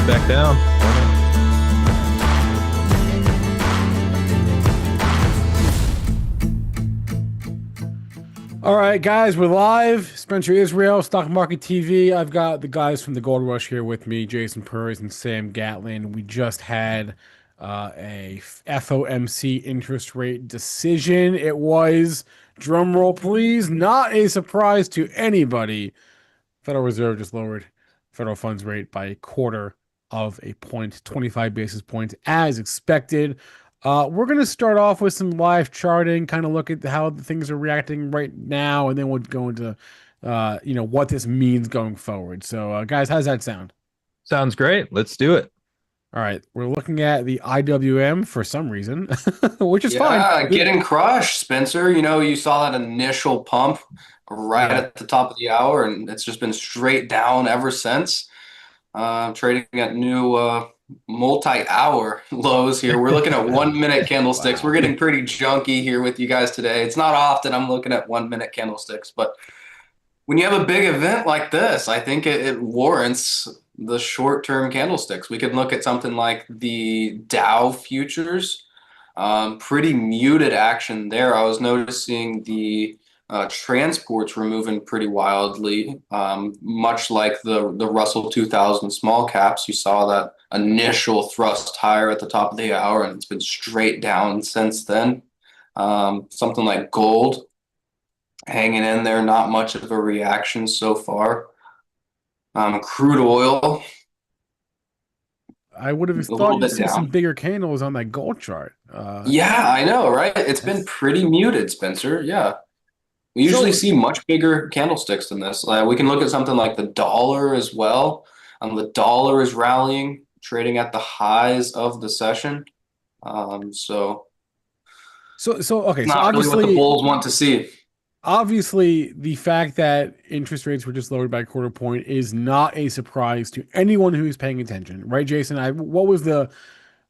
back down. All right, guys, we're live. Spencer Israel, Stock Market TV. I've got the guys from the Gold Rush here with me, Jason Purrs and Sam Gatlin. We just had a FOMC interest rate decision. It was, drum roll please, not a surprise to anybody. Federal Reserve just lowered federal funds rate by a quarter of a point, 25 basis points, as expected. We're going to start off with some live charting, kind of look at how the things are reacting right now, and then we'll go into, what this means going forward. So, guys, how's that sound? Sounds great. Let's do it. All right, we're looking at the IWM for some reason, which is Yeah, fine. getting crushed, Spencer. You saw that initial pump right Yeah. at the top of the hour, and it's just been straight down ever since. Trading at new multi-hour lows here. We're looking at 1 minute candlesticks. Wow. We're getting pretty junky here with you guys today. It's not often I'm looking at 1 minute candlesticks, but when you have a big event like this, I think it warrants the short-term candlesticks. We could look at something like the Dow futures. Pretty muted action there. I was noticing the transports were moving pretty wildly, much like the Russell 2000 small caps. You saw that initial thrust higher at the top of the hour, and it's been straight down since then. Something like gold hanging in there, not much of a reaction so far. Crude oil, I would have a little thought you'd bit see some down. bigger candles on that gold chart. Yeah, I know, right? It's been That's- pretty muted, Spencer. Yeah. We usually So, see much bigger candlesticks than this. We can look at something like the dollar as well. The dollar is rallying, trading at the highs of the session. So okay. So not really what the obviously, bulls want to see. Obviously, the fact that interest rates were just lowered by a quarter point is not a surprise to anyone who's paying attention, right, Jason? What was the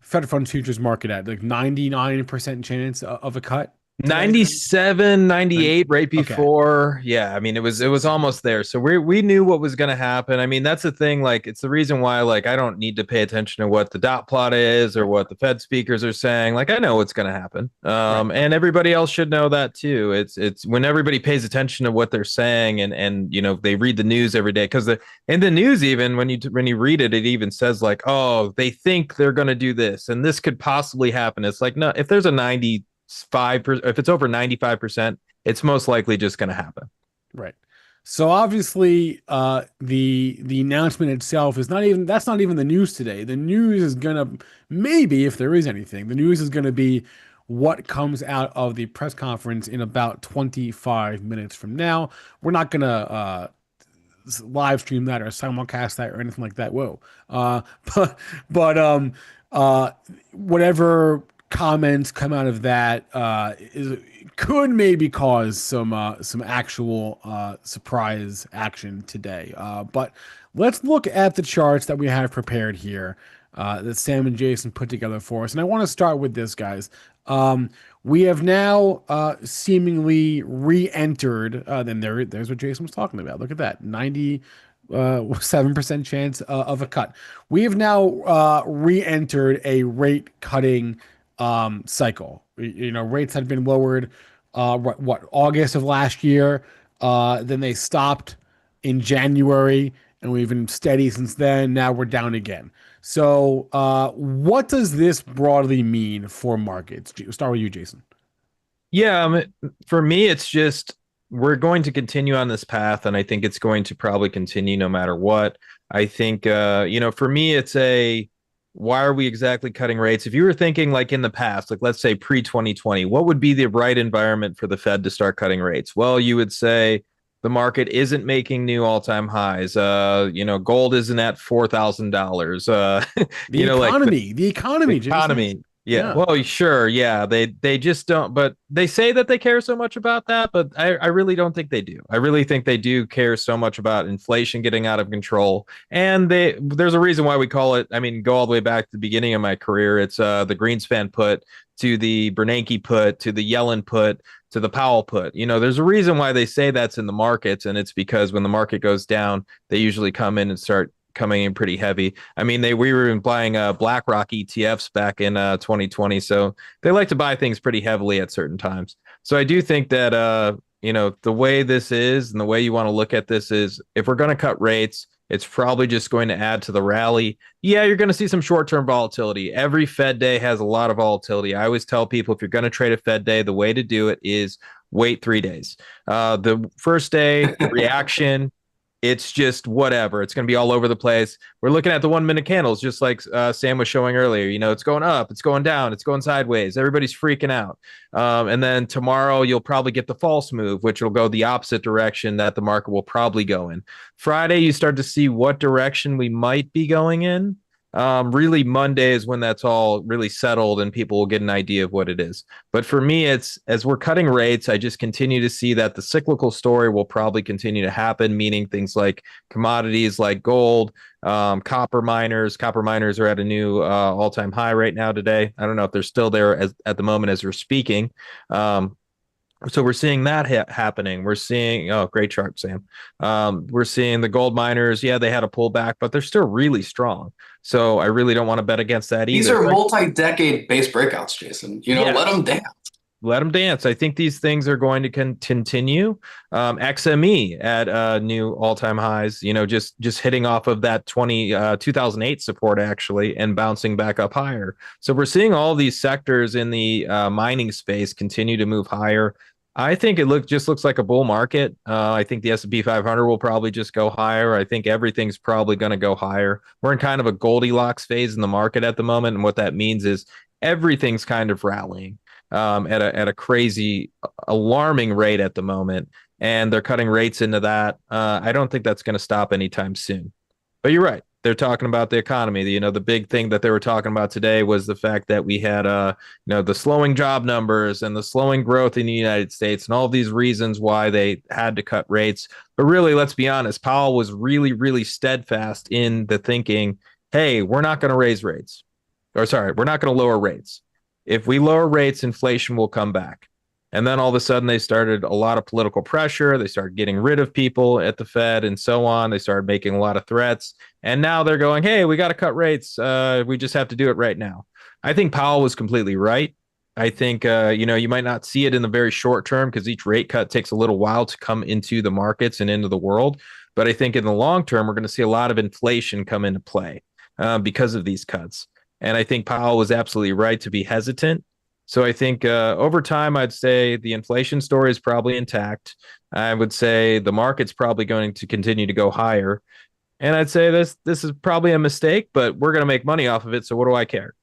Fed Fund futures market at? Like 99% chance of a cut today? 97, 98 right Okay, before. Yeah, I mean it was almost there. So we knew what was going to happen. I mean, that's the thing, like it's the reason why like I don't need to pay attention to what the dot plot is or what the Fed speakers are saying. Like I know what's going to happen. right. And everybody else should know that too. It's when everybody pays attention to what they're saying and they read the news every day because in the news even when you read it even says like, "Oh, they think they're going to do this and this could possibly happen." It's like, no, if there's a 95%, if it's over 95%, it's most likely just going to happen. Right. So obviously, the announcement itself is that's not even the news today. The news is gonna, maybe if there is anything, the news is gonna be what comes out of the press conference in about 25 minutes from now. We're not gonna live stream that or simulcast that or anything like that. Whoa. But uh whatever comments come out of that could maybe cause some actual surprise action today. But let's look at the charts that we have prepared here that Sam and Jason put together for us. And I want to start with this, guys. We have now seemingly re-entered. Then there's what Jason was talking about. Look at that, 97% chance of a cut. We have now re-entered a rate cutting cycle. Rates had been lowered August of last year. Then they stopped in January, and we've been steady since then. Now we're down again. So, what does this broadly mean for markets? Start with you, Jason. Yeah, for me, it's just we're going to continue on this path, and I think it's going to probably continue no matter what. I think, for me, it's why are we exactly cutting rates? If you were thinking like in the past, like let's say pre-2020, what would be the right environment for the Fed to start cutting rates? Well, you would say the market isn't making new all-time highs. Gold isn't at $4,000. The economy, the economy, Jason. Economy. Yeah. Yeah. Well, sure. Yeah. They just don't, but they say that they care so much about that, but I really don't think they do. I really think they do care so much about inflation getting out of control. And there's a reason why we call it, I mean, go all the way back to the beginning of my career. It's the Greenspan put to the Bernanke put to the Yellen put to the Powell put. There's a reason why they say that's in the markets, and it's because when the market goes down, they usually come in and start coming in pretty heavy. I mean, we were buying BlackRock ETFs back in 2020, so they like to buy things pretty heavily at certain times. So I do think that the way this is and the way you want to look at this is if we're going to cut rates, it's probably just going to add to the rally. Yeah, you're going to see some short-term volatility. Every Fed day has a lot of volatility. I always tell people if you're going to trade a Fed day, the way to do it is wait 3 days. The first day, reaction, it's just whatever. It's going to be all over the place. We're looking at the 1 minute candles, just like Sam was showing earlier. It's going up, it's going down, it's going sideways. Everybody's freaking out. And then tomorrow, you'll probably get the false move, which will go the opposite direction that the market will probably go in. Friday, you start to see what direction we might be going in. Really, Monday is when that's all really settled and people will get an idea of what it is. But for me, it's as we're cutting rates, I just continue to see that the cyclical story will probably continue to happen, meaning things like commodities like gold, copper miners. Copper miners are at a new all-time high right now today. I don't know if they're still there at the moment as we're speaking. So we're seeing that happening. We're seeing, oh, great chart, Sam. We're seeing the gold miners. Yeah, they had a pullback, but they're still really strong. So I really don't want to bet against that either. These are multi-decade base breakouts, Jason. Yes. Let them dance. Let them dance. I think these things are going to continue. XME at new all-time highs, just hitting off of that 2008 support actually and bouncing back up higher. So we're seeing all these sectors in the mining space continue to move higher. I think it looks like a bull market. I think the S&P 500 will probably just go higher. I think everything's probably going to go higher. We're in kind of a Goldilocks phase in the market at the moment, and what that means is everything's kind of rallying at a crazy, alarming rate at the moment, and they're cutting rates into that. I don't think that's going to stop anytime soon. But you're right. They're talking about the economy. The big thing that they were talking about today was the fact that we had the slowing job numbers and the slowing growth in the United States and all these reasons why they had to cut rates. But really, let's be honest, Powell was really, really steadfast in the thinking, hey, we're not going to raise rates. Or sorry, we're not going to lower rates. If we lower rates, inflation will come back. And then all of a sudden, they started a lot of political pressure. They started getting rid of people at the Fed and so on. They started making a lot of threats. And now they're going, hey, we got to cut rates. We just have to do it right now. I think Powell was completely right. I think, you might not see it in the very short term because each rate cut takes a little while to come into the markets and into the world. But I think in the long term, we're going to see a lot of inflation come into play because of these cuts. And I think Powell was absolutely right to be hesitant. So I think over time, I'd say the inflation story is probably intact. I would say the market's probably going to continue to go higher. And I'd say this is probably a mistake, but we're going to make money off of it. So what do I care?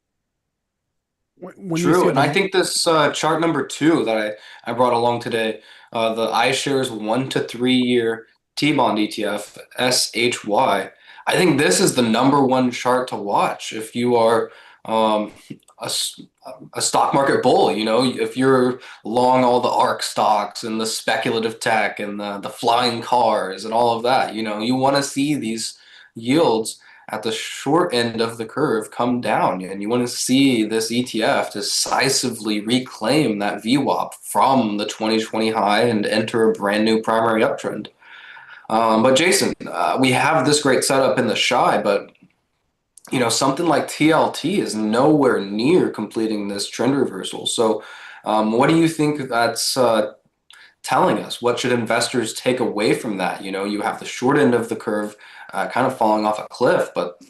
True. And I think this chart number 2 that I brought along today, the iShares 1 to 3 year T-bond ETF, SHY, I think this is the number one chart to watch if you are a stock market bull. If you're long all the ARK stocks and the speculative tech and the flying cars and all of that, you want to see these yields at the short end of the curve come down, and you want to see this ETF decisively reclaim that VWAP from the 2020 high and enter a brand new primary uptrend. But Jason, we have this great setup in the SHY, but something like TLT is nowhere near completing this trend reversal. So what do you think that's telling us? What should investors take away from that? You have the short end of the curve kind of falling off a cliff, but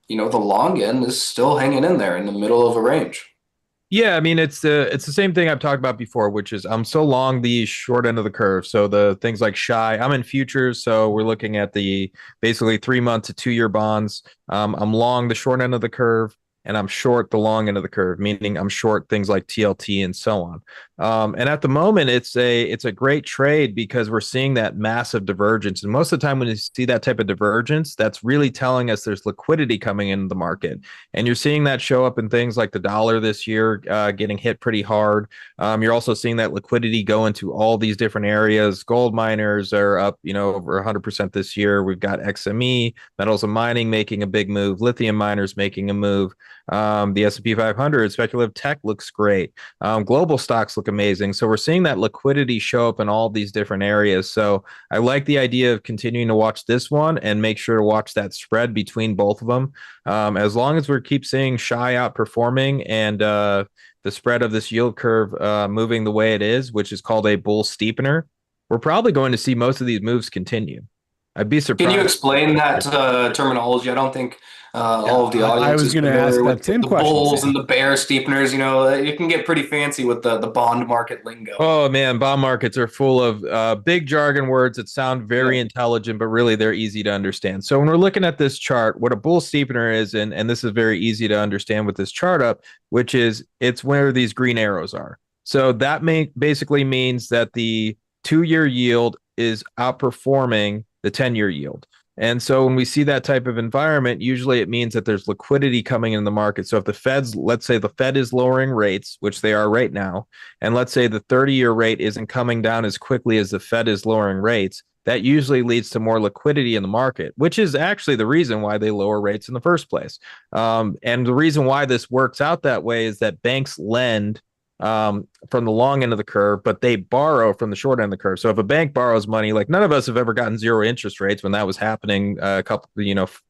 the long end is still hanging in there in the middle of a range. Yeah, I mean, it's the same thing I've talked about before, which is I'm so long the short end of the curve. So the things like SHY, I'm in futures, so we're looking at the basically 3-month to 2-year bonds. I'm long the short end of the curve, and I'm short the long end of the curve, meaning I'm short things like TLT and so on. And at the moment, it's a great trade because we're seeing that massive divergence. And most of the time when you see that type of divergence, that's really telling us there's liquidity coming into the market. And you're seeing that show up in things like the dollar this year getting hit pretty hard. You're also seeing that liquidity go into all these different areas. Gold miners are up, over 100% this year. We've got XME, metals and mining making a big move, lithium miners making a move. The S&P 500, speculative tech looks great. Global stocks look amazing. So we're seeing that liquidity show up in all these different areas. So I like the idea of continuing to watch this one and make sure to watch that spread between both of them. As long as we keep seeing shy outperforming and the spread of this yield curve moving the way it is, which is called a bull steepener, we're probably going to see most of these moves continue. I'd be surprised. Can you explain that terminology? I don't think all of the I audience was is going to ask familiar that with same the question, bulls Sam. and the bear steepeners. You know, it can get pretty fancy with the bond market lingo. Oh man, bond markets are full of big jargon words that sound very Yeah. intelligent, but really they're easy to understand. So when we're looking at this chart, what a bull steepener is, and this is very easy to understand with this chart up, which is it's where these green arrows are. So that basically means that the 2-year yield is outperforming the 10-year yield. And so when we see that type of environment, usually it means that there's liquidity coming in the market. So if let's say the Fed is lowering rates, which they are right now, and let's say the 30-year rate isn't coming down as quickly as the Fed is lowering rates, that usually leads to more liquidity in the market, which is actually the reason why they lower rates in the first place. And the reason why this works out that way is that banks lend from the long end of the curve, but they borrow from the short end of the curve. So if a bank borrows money, like none of us have ever gotten zero interest rates when that was happening a couple,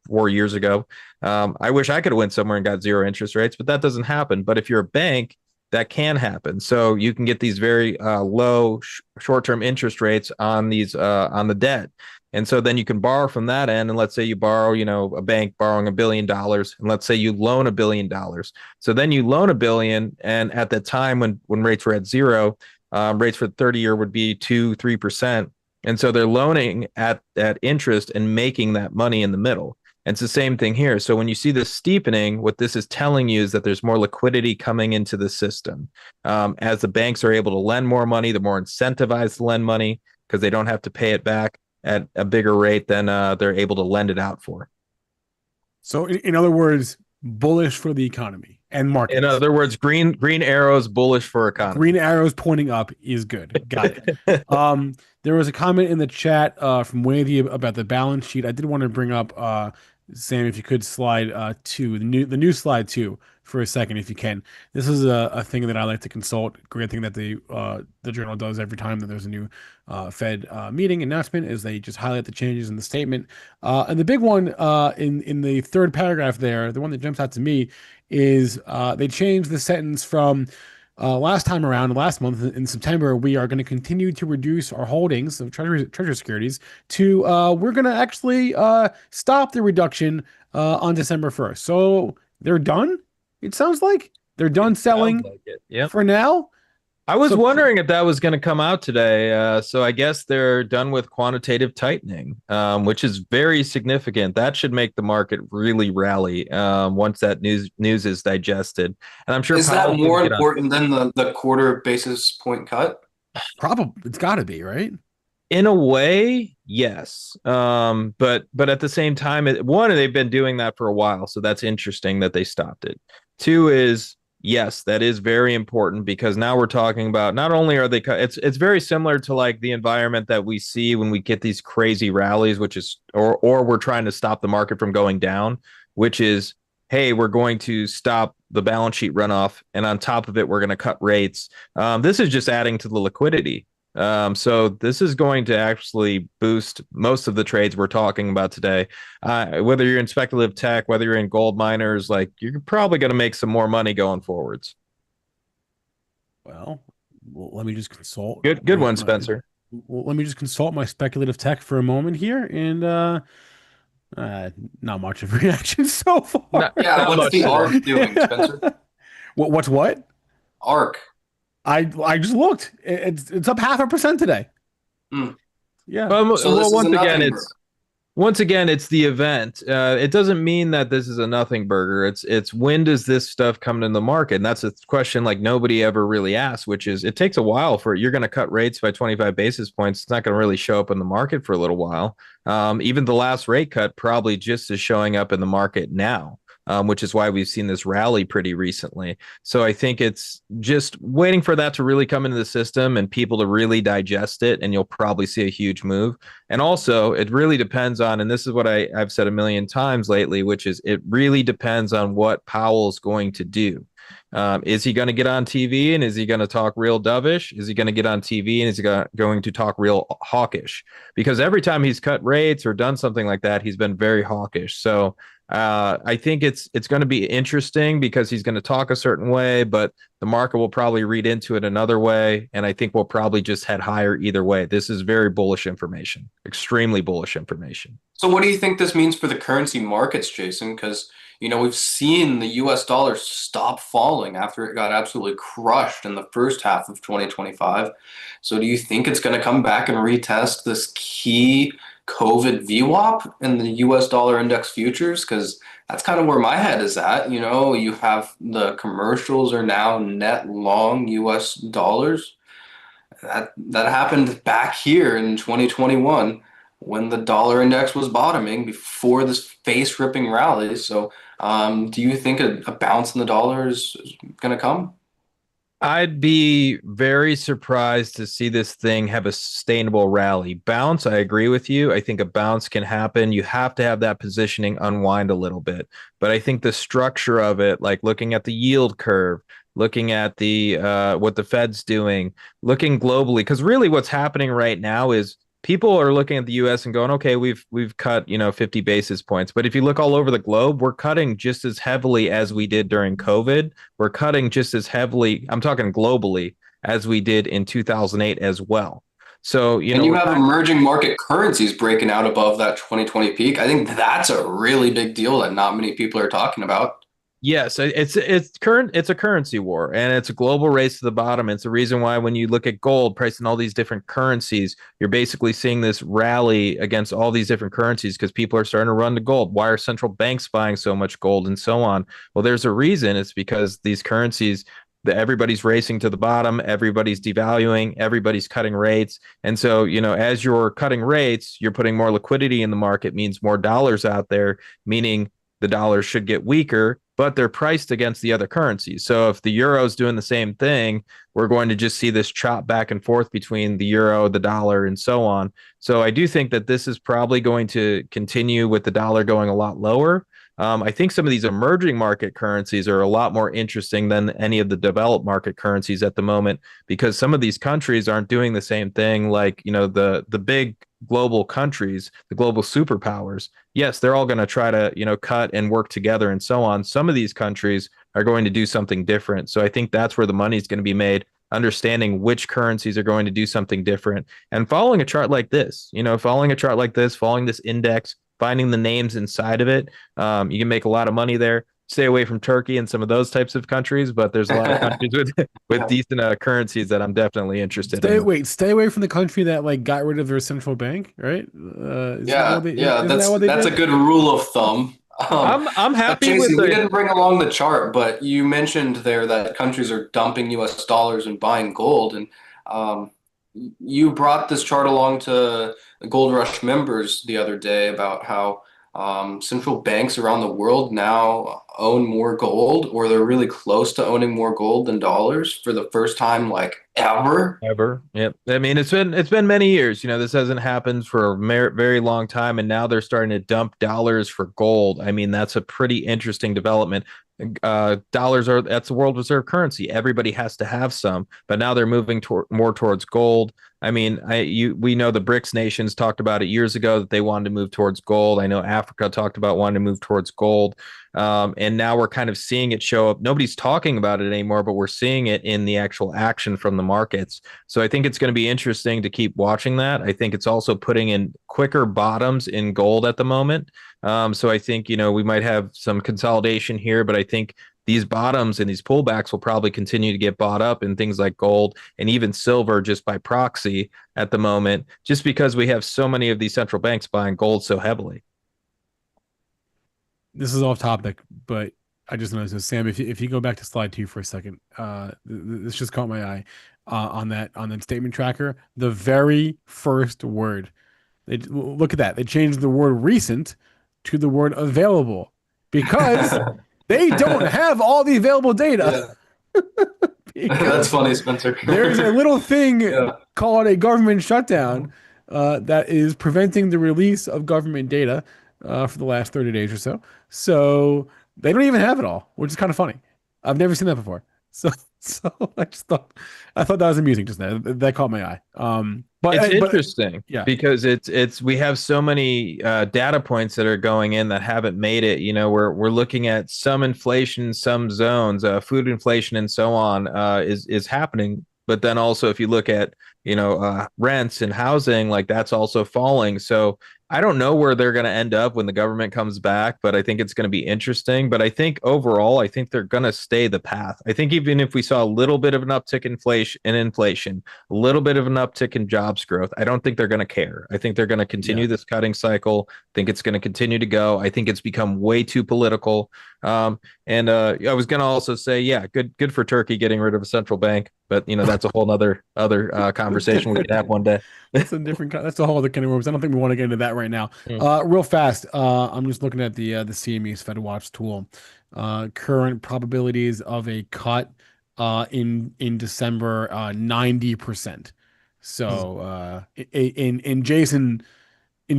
4 years ago. I wish I could have went somewhere and got zero interest rates, but that doesn't happen. But if you're a bank, that can happen. So you can get these very low short-term interest rates on these on the debt. And so then you can borrow from that end. And let's say you borrow, a bank borrowing $1 billion. And let's say you loan $1 billion. So then you loan $1 billion. And at the time when rates were at zero, rates for the 30-year would be 2-3%. And so they're loaning at interest and making that money in the middle. And it's the same thing here. So when you see this steepening, what this is telling you is that there's more liquidity coming into the system. As the banks are able to lend more money, they're more incentivized to lend money because they don't have to pay it back at a bigger rate than they're able to lend it out for. So in other words, bullish for the economy and markets. In other words, green arrows bullish for economy. Green arrows pointing up is good. Got it. There was a comment in the chat from Wavy about the balance sheet. I did want to bring up Sam, if you could slide the new slide 2 for a second, if you can. This is a thing that I like to consult. Great thing that the journal does every time that there's a new Fed meeting announcement is they just highlight the changes in the statement. And the big one in the third paragraph there, the one that jumps out to me, is they changed the sentence from last time around, last month in September, we are going to continue to reduce our holdings of treasury securities to we're going to actually stop the reduction on December 1st. So they're done. It sounds like they're done selling for now. I was wondering if that was going to come out today. So I guess they're done with quantitative tightening, which is very significant. That should make the market really rally once that news is digested. And I'm sure is that more important than the quarter basis point cut? Probably, it's got to be, right? In a way, yes. But at the same time, one, they've been doing that for a while, so that's interesting that they stopped it. Two is, yes, that is very important because now we're talking about not only are they it's very similar to like the environment that we see when we get these crazy rallies, which is or we're trying to stop the market from going down, which is, hey, we're going to stop the balance sheet runoff, and on top of it, we're going to cut rates. This is just adding to the liquidity. So this is going to actually boost most of the trades we're talking about today. Whether you're in speculative tech, whether you're in gold miners, like you're probably going to make some more money going forwards. Well, let me just consult. Good one, Spencer. Let me just consult my speculative tech for a moment here, and not much of a reaction so far. What's the ARC doing, Spencer? What's what? ARC. I just looked. It's up 0.5% today. Yeah. So once again it's the event. It doesn't mean that this is a nothing burger. It's when does this stuff come into the market? And that's a question like nobody ever really asked, which is it takes a while for you're going to cut rates by 25 basis points. It's not going to really show up in the market for a little while. Even the last rate cut probably just is showing up in the market now. which is why we've seen this rally pretty recently. So I think it's just waiting for that to really come into the system and people to really digest it, and you'll probably see a huge move. And also, it really depends on, and this is what I've said a million times lately, which is it really depends on what Powell's going to do. Is he going to get on TV and is he going to talk real dovish? Is he going to get on TV and is he going to talk real hawkish? Because every time he's cut rates or done something like that, he's been very hawkish. So I think it's going to be interesting because he's going to talk a certain way, but the market will probably read into it another way. And I think we'll probably just head higher either way. This is very bullish information, extremely bullish information. So what do you think this means for the currency markets, Jason? Because, we've seen the US dollar stop falling after it got absolutely crushed in the first half of 2025. So do you think it's going to come back and retest this key COVID VWAP in the US dollar index futures? Because that's kind of where my head is at. You have the commercials are now net long US dollars. That happened back here in 2021 when the dollar index was bottoming before this face ripping rally. So, do you think a bounce in the dollar is going to come? I'd be very surprised to see this thing have a sustainable rally. Bounce, I agree with you. I think a bounce can happen. You have to have that positioning unwind a little bit. But I think the structure of it, like looking at the yield curve, looking at the what the Fed's doing, looking globally, because really what's happening right now is people are looking at the US and going, okay, we've cut, 50 basis points. But if you look all over the globe, we're cutting just as heavily as we did during COVID. We're cutting just as heavily, I'm talking globally, as we did in 2008 as well. So, And you have emerging market currencies breaking out above that 2020 peak. I think that's a really big deal that not many people are talking about. yes, it's a currency war and it's a global race to the bottom. It's the reason why when you look at gold pricing all these different currencies, you're basically seeing this rally against all these different currencies because people are starting to run to gold. Why are central banks buying so much gold and so on? Well, there's a reason. It's because these currencies that everybody's racing to the bottom, everybody's devaluing, everybody's cutting rates. And so, as you're cutting rates, you're putting more liquidity in the market, means more dollars out there, meaning the dollar should get weaker, but they're priced against the other currencies. So if the euro is doing the same thing, we're going to just see this chop back and forth between the euro, the dollar, and so on. So I do think that this is probably going to continue with the dollar going a lot lower. I think some of these emerging market currencies are a lot more interesting than any of the developed market currencies at the moment because some of these countries aren't doing the same thing like, the big global countries, the global superpowers. Yes, they're all going to try to, cut and work together and so on. Some of these countries are going to do something different. So I think that's where the money is going to be made, understanding which currencies are going to do something different and following a chart like this, following this index, finding the names inside of it. You can make a lot of money there. Stay away from Turkey and some of those types of countries, but there's a lot of countries with decent currencies that I'm definitely interested in. Stay away from the country that like got rid of their central bank, right? That's a good rule of thumb. I'm happy Jason, with we didn't bring along the chart, but you mentioned there that countries are dumping US dollars and buying gold, and you brought this chart along to the Gold Rush members the other day about how central banks around the world now own more gold, or they're really close to owning more gold than dollars for the first time, like ever. Ever. Yep. I mean, it's been many years. This hasn't happened for a very long time, and now they're starting to dump dollars for gold. I mean, that's a pretty interesting development. Dollars that's the world reserve currency. Everybody has to have some, but now they're moving more towards gold. I mean, we know the BRICS nations talked about it years ago that they wanted to move towards gold. I know Africa talked about wanting to move towards gold. And now we're kind of seeing it show up. Nobody's talking about it anymore, but we're seeing it in the actual action from the markets. So I think it's going to be interesting to keep watching that. I think it's also putting in quicker bottoms in gold at the moment. So I think, we might have some consolidation here, but I think these bottoms and these pullbacks will probably continue to get bought up in things like gold and even silver just by proxy at the moment, just because we have so many of these central banks buying gold so heavily. This is off topic, but I just noticed this. Sam, if you go back to slide 2 for a second, this just caught my eye on that statement tracker. The very first word, look at that. They changed the word recent to the word available. because they don't have all the available data. Yeah, that's Because funny, Spencer. there's a little thing Yeah. called a government shutdown that is preventing the release of government data for the last 30 days or so. So they don't even have it all, which is kind of funny. I've never seen that before. So so I thought that was amusing just now. That caught my eye. It's But interesting yeah. because it's we have so many data points that are going in that haven't made it. You know, we're looking at some inflation, some zones, food inflation, and so on is happening. But then also, if you look at rents and housing, like that's also falling. So I don't know where they're going to end up when the government comes back, but I think it's going to be interesting. But I think overall, I think they're going to stay the path. I think even if we saw a little bit of an uptick in inflation, a little bit of an uptick in jobs growth, I don't think they're going to care. I think they're going to Yeah. continue this cutting cycle. I think it's going to continue to go. I think it's become way too political. And I was going to also say, yeah, good for Turkey getting rid of a central bank, but that's a whole other conversation we could have one day. That's a different. That's a whole other kind of worms. I don't think we want to get into that right now. Mm. Real fast. I'm just looking at the CME's FedWatch tool. Current probabilities of a cut in December 90%. So in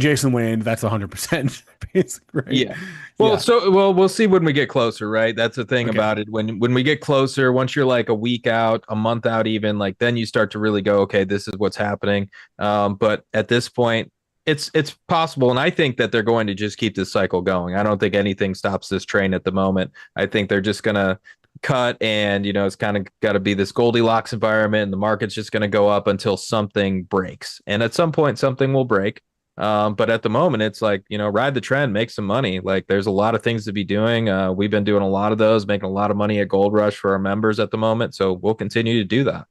Jason land, that's 100%. Basically, right? Yeah. Yeah. Well, we'll see when we get closer, right? That's the thing Okay. about it. When we get closer, once you're like a week out, a month out, even like then you start to really go, okay, this is what's happening. But at this point, it's possible, and I think that they're going to just keep this cycle going. I don't think anything stops this train at the moment. I think they're just gonna cut, and it's kind of got to be this Goldilocks environment, and the market's just going to go up until something breaks, and at some point, something will break. But at the moment, it's like, ride the trend, make some money. Like there's a lot of things to be doing. We've been doing a lot of those, making a lot of money at Gold Rush for our members at the moment. So we'll continue to do that.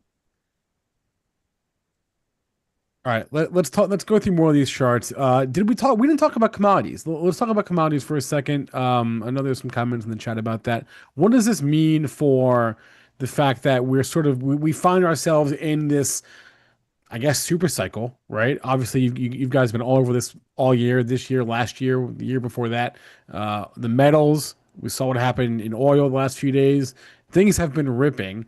All right, let's talk. Let's go through more of these charts. Did we talk? We didn't talk about commodities. Let's talk about commodities for a second. I know there's some comments in the chat about that. What does this mean for the fact that we're sort of we find ourselves in this, I guess, super cycle, right? Obviously, you guys been all over this all year, this year, last year, the year before that. The metals, we saw what happened in oil the last few days. Things have been ripping.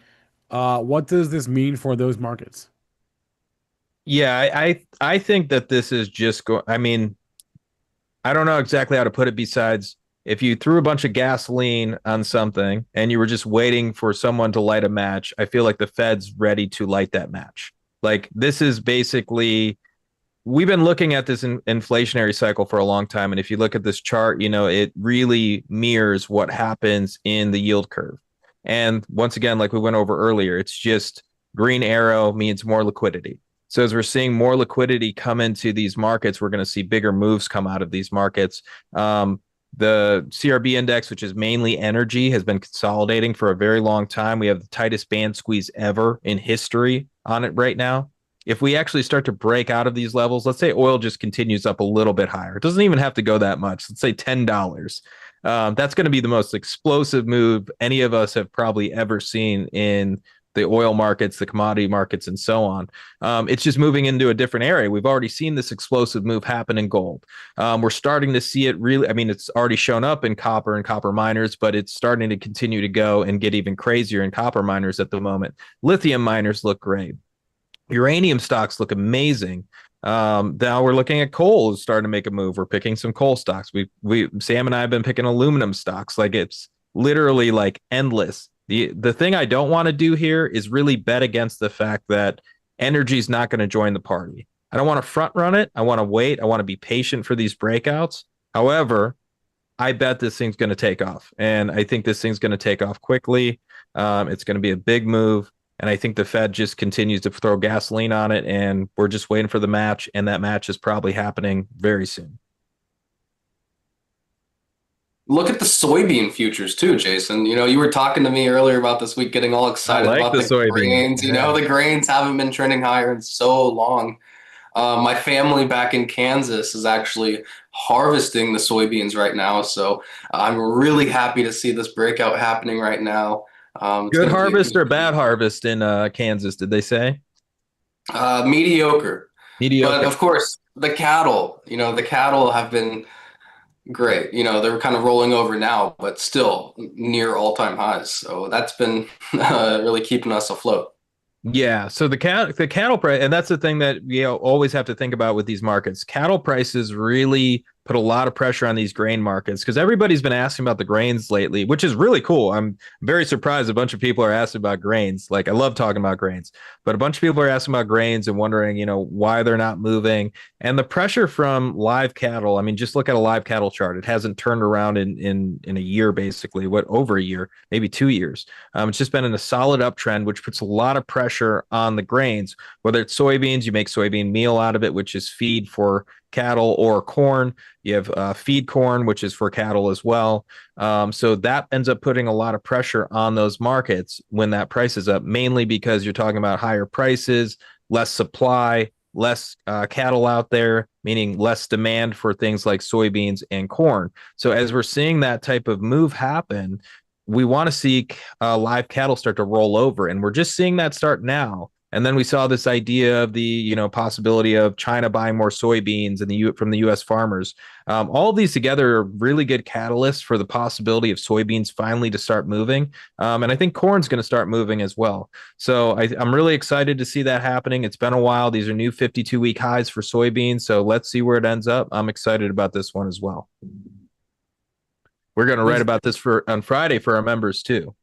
What does this mean for those markets? Yeah, I think that this is just go. I mean, I don't know exactly how to put it besides if you threw a bunch of gasoline on something and you were just waiting for someone to light a match, I feel like the Fed's ready to light that match. Like this is basically we've been looking at this inflationary cycle for a long time, and if you look at this chart, it really mirrors what happens in the yield curve. And once again, like we went over earlier, it's just green arrow means more liquidity. So as we're seeing more liquidity come into these markets, we're going to see bigger moves come out of these markets. The CRB index, which is mainly energy, has been consolidating for a very long time. We have the tightest band squeeze ever in history on it right now. If we actually start to break out of these levels, let's say oil just continues up a little bit higher. It doesn't even have to go that much. Let's say $10. That's going to be the most explosive move any of us have probably ever seen in the oil markets, the commodity markets, and so on. It's just moving into a different area. We've already seen this explosive move happen in gold. We're starting to see it really. I mean, it's already shown up in copper and copper miners, but it's starting to continue to go and get even crazier in copper miners at the moment. Lithium miners look great. Uranium stocks look amazing. Now we're looking at coal is starting to make a move. We're picking some coal stocks. We Sam and I have been picking aluminum stocks. Like it's literally like endless. The thing I don't want to do here is really bet against the fact that energy is not going to join the party. I don't want to front run it. I want to wait. I want to be patient for these breakouts. However, I bet this thing's going to take off, and I think this thing's going to take off quickly. It's going to be a big move, and I think the Fed just continues to throw gasoline on it, and we're just waiting for the match, and that match is probably happening very soon. Look at the soybean futures too, Jason. You were talking to me earlier about this week getting all excited like about the the soybean. grains. Yeah. The grains haven't been trending higher in so long. My family back in Kansas is actually harvesting the soybeans right now, so I'm really happy to see this breakout happening right now. It's Good going to harvest be or bad harvest in Kansas, did they say? mediocre. But Mediocre. of course, the cattle have been great. They're kind of rolling over now, but still near all-time highs. So that's been really keeping us afloat. Yeah, so the cattle price, and that's the thing that always have to think about with these markets. Cattle prices really put a lot of pressure on these grain markets because everybody's been asking about the grains lately, which is really cool. I'm very surprised a bunch of people are asking about grains. Like I love talking about grains, but a bunch of people are asking about grains and wondering, why they're not moving. And the pressure from live cattle, I mean, just look at a live cattle chart. It hasn't turned around in a year, basically, over a year, maybe 2 years. It's just been in a solid uptrend, which puts a lot of pressure on the grains. Whether it's soybeans, you make soybean meal out of it, which is feed for cattle, or corn. You have feed corn, which is for cattle as well. So that ends up putting a lot of pressure on those markets when that price is up, mainly because you're talking about higher prices, less supply, less cattle out there, meaning less demand for things like soybeans and corn. So as we're seeing that type of move happen, we want to see live cattle start to roll over, and we're just seeing that start now. And then we saw this idea of the possibility of China buying more soybeans from the U.S. farmers. All of these together are really good catalysts for the possibility of soybeans finally to start moving. And I think corn's going to start moving as well. So I'm really excited to see that happening. It's been a while. These are new 52-week highs for soybeans. So let's see where it ends up. I'm excited about this one as well. We're going to write about this on Friday for our members too.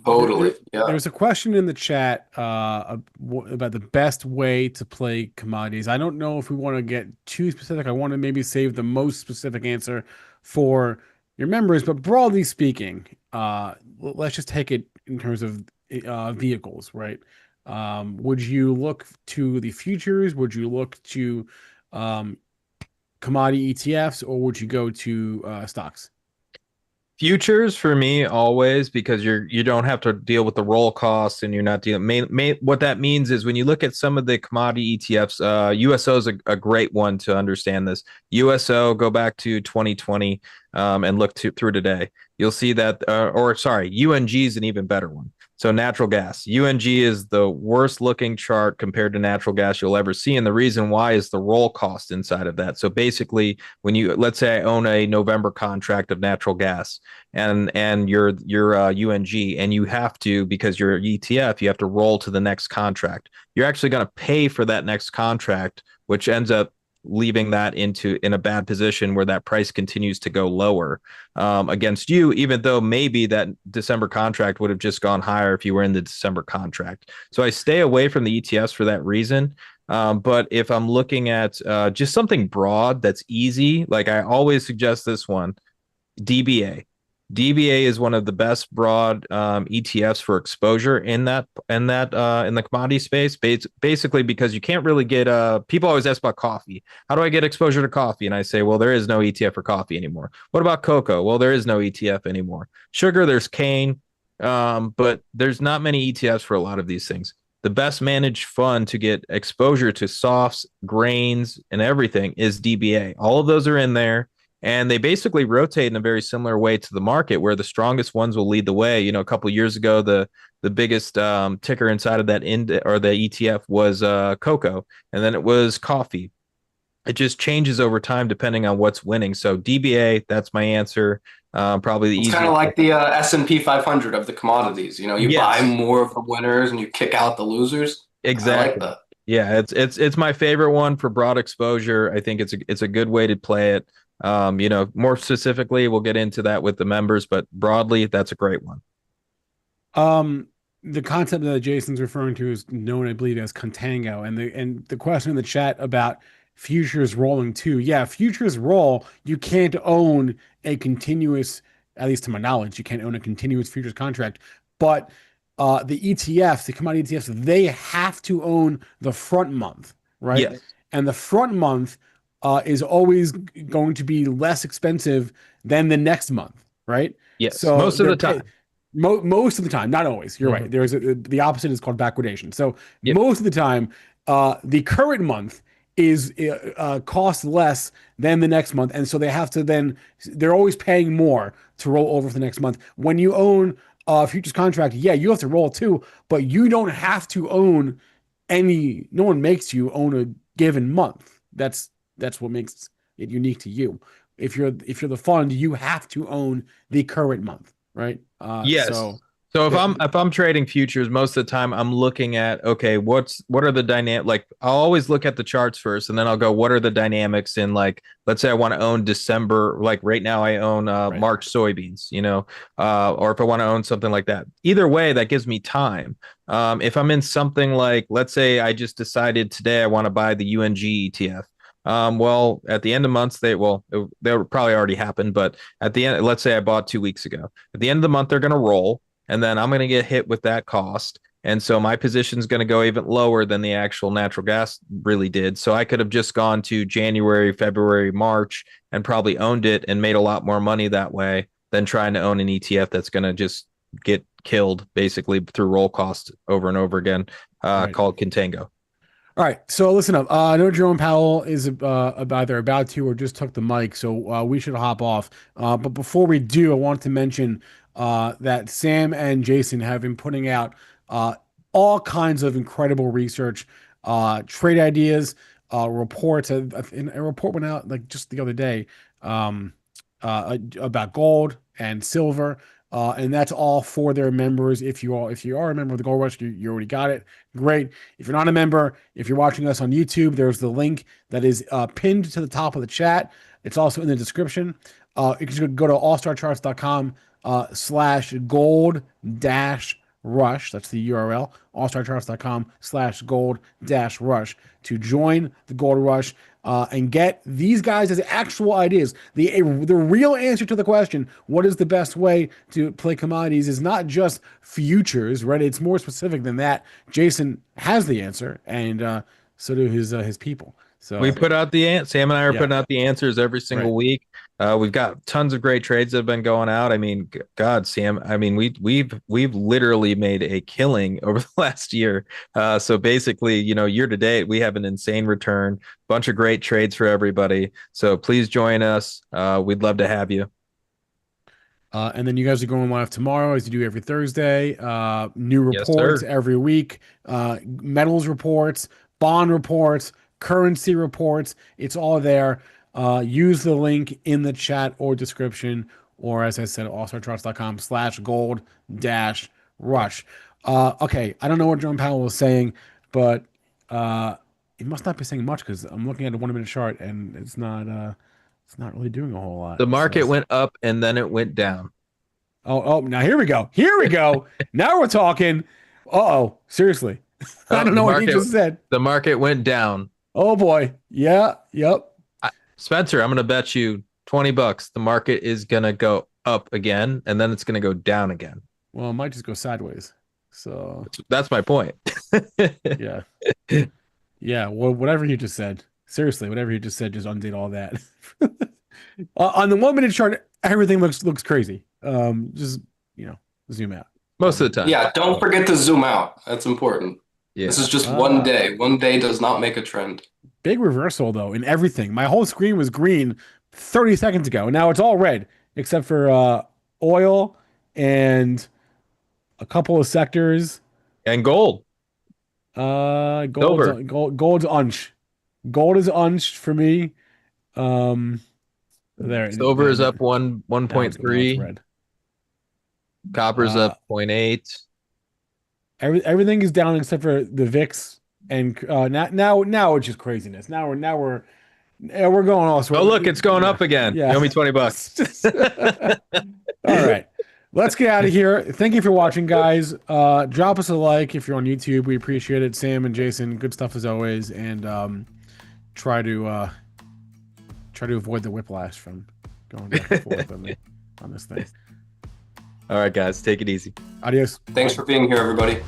Totally. Yeah. There's a question in the chat about the best way to play commodities. I don't know if we want to get too specific. I want to maybe save the most specific answer for your members, but broadly speaking, let's just take it in terms of vehicles, right? Would you look to the futures? Would you look to commodity ETFs, or would you go to stocks? Futures for me always, because you don't have to deal with the roll costs, and you're not dealing. What that means is when you look at some of the commodity ETFs, USO is a great one to understand this. USO, go back to 2020 and look through today. You'll see that, UNG is an even better one. So natural gas, UNG is the worst looking chart compared to natural gas you'll ever see, and the reason why is the roll cost inside of that. So basically, let's say I own a November contract of natural gas, and you're UNG, and you have to, because you're ETF, you have to roll to the next contract. You're actually going to pay for that next contract, which ends up leaving that in a bad position where that price continues to go lower against you, even though maybe that December contract would have just gone higher if you were in the December contract. So I stay away from the ETFs for that reason. But if I'm looking at just something broad that's easy, like I always suggest this one, DBA. DBA is one of the best broad ETFs for exposure in the commodity space. Basically, because you can't really get people always ask about coffee. How do I get exposure to coffee? And I say, well, there is no ETF for coffee anymore. What about cocoa? Well, there is no ETF anymore. Sugar, there's cane, but there's not many ETFs for a lot of these things. The best managed fund to get exposure to softs, grains, and everything is DBA. All of those are in there. And they basically rotate in a very similar way to the market, where the strongest ones will lead the way. A couple of years ago, the biggest ticker inside of that or the ETF was cocoa, and then it was coffee. It just changes over time depending on what's winning. So DBA, that's my answer. Probably the It's easiest. kind of like the S&P 500 of the commodities. You Yes. buy more of the winners and you kick out the losers. Exactly. I like that. Yeah, it's my favorite one for broad exposure. I think it's a good way to play it. More specifically, we'll get into that with the members, but broadly, that's a great one. The concept that Jason's referring to is known, I believe, as contango, and the question in the chat about futures rolling too. Yeah, futures roll. You can't own a continuous, at least to my knowledge, you can't own a continuous futures contract. But the ETFs, the commodity ETFs, they have to own the front month, right? Yes. And the front month is always going to be less expensive than the next month, right? Yes. So most of the time. Most of the time, not always. You're right. There's the opposite is called backwardation. So most of the time, the current month is costs less than the next month, and so they have to they're always paying more to roll over for the next month. When you own a futures contract, yeah, you have to roll too, but you don't have to own any. No one makes you own a given month. That's what makes it unique to you. if you're the fund, you have to own the current month, right? Yes. So So that, if I'm trading futures, most of the time I'm looking at, okay, what are the dynamic, like I'll always look at the charts first, and then I'll go, what are the dynamics in, like, let's say I want to own December, like right now I own right. March soybeans, or if I want to own something like that. Either way, that gives me time. If I'm in something like, let's say I just decided today I want to buy the UNG ETF. Well, at the end of months, they would probably already happened, but at the end, let's say I bought 2 weeks ago. At the end of the month, they're going to roll, and then I'm going to get hit with that cost. And so my position is going to go even lower than the actual natural gas really did. So I could have just gone to January, February, March, and probably owned it and made a lot more money that way than trying to own an ETF that's going to just get killed basically through roll cost over and over again, Right. called contango. All right, so listen up. I know Jerome Powell is either about to or just took the mic, so we should hop off. But before we do, I want to mention that Sam and Jason have been putting out all kinds of incredible research, trade ideas, reports. A report went out like just the other day about gold and silver. And that's all for their members. If you are a member of the Gold Rush, you already got it. Great. If you're not a member, if you're watching us on YouTube, there's the link that is pinned to the top of the chat. It's also in the description. You can go to allstarcharts.com /gold dash rush. That's the URL, allstarcharts.com /gold dash rush to join the Gold Rush and get these guys as actual ideas. The real answer to the question, what is the best way to play commodities, is not just futures, right? It's more specific than that. Jason has the answer, and so do his people. So we put out Sam and I are Yeah. putting out the answers every single Right. week. We've got tons of great trades that have been going out. I mean, God, Sam, I mean, we've literally made a killing over the last year. So basically, year to date, we have an insane return, bunch of great trades for everybody. So please join us. We'd love to have you. And then you guys are going live tomorrow, as you do every Thursday. New Yes, reports sir. every week, metals reports, bond reports, currency reports. It's all there. Use the link in the chat or description, or as I said, allstarcharts.com /gold dash rush. Okay, I don't know what John Powell was saying, but it must not be saying much because I'm looking at a 1 minute chart and it's not really doing a whole lot. The market So. went up and then it went down. Oh, now here we go. Here we go. Now we're talking. Uh-oh. Seriously. I don't know what he just said. The market went down. Oh boy. Yeah. Yep. Spencer, I'm going to bet you $20 the market is going to go up again, and then it's going to go down again. Well, it might just go sideways. So that's my point. Yeah. Yeah. Well, whatever you just said. Seriously, whatever you just said, just undid all that. On the 1 minute chart, everything looks crazy. Just zoom out. Most of the time. Yeah, don't forget to zoom out. That's important. Yeah. This is just one day. One day does not make a trend. Big reversal, though, in everything. My whole screen was green 30 seconds ago, and now it's all red, except for oil and a couple of sectors. And gold. Gold's unch. Gold is unched for me. There. Silver is up 1.3. Red. Copper's up 0.8. Everything is down except for the VIX, and now it's just craziness. Now we're going all. Oh, look, it's going up again. Yeah. You owe me $20. All right, let's get out of here. Thank you for watching, guys. Drop us a like if you're on YouTube. We appreciate it. Sam and Jason, good stuff as always, and try to avoid the whiplash from going back and forth on this thing. All right, guys, take it easy. Adios. Thanks for being here, everybody.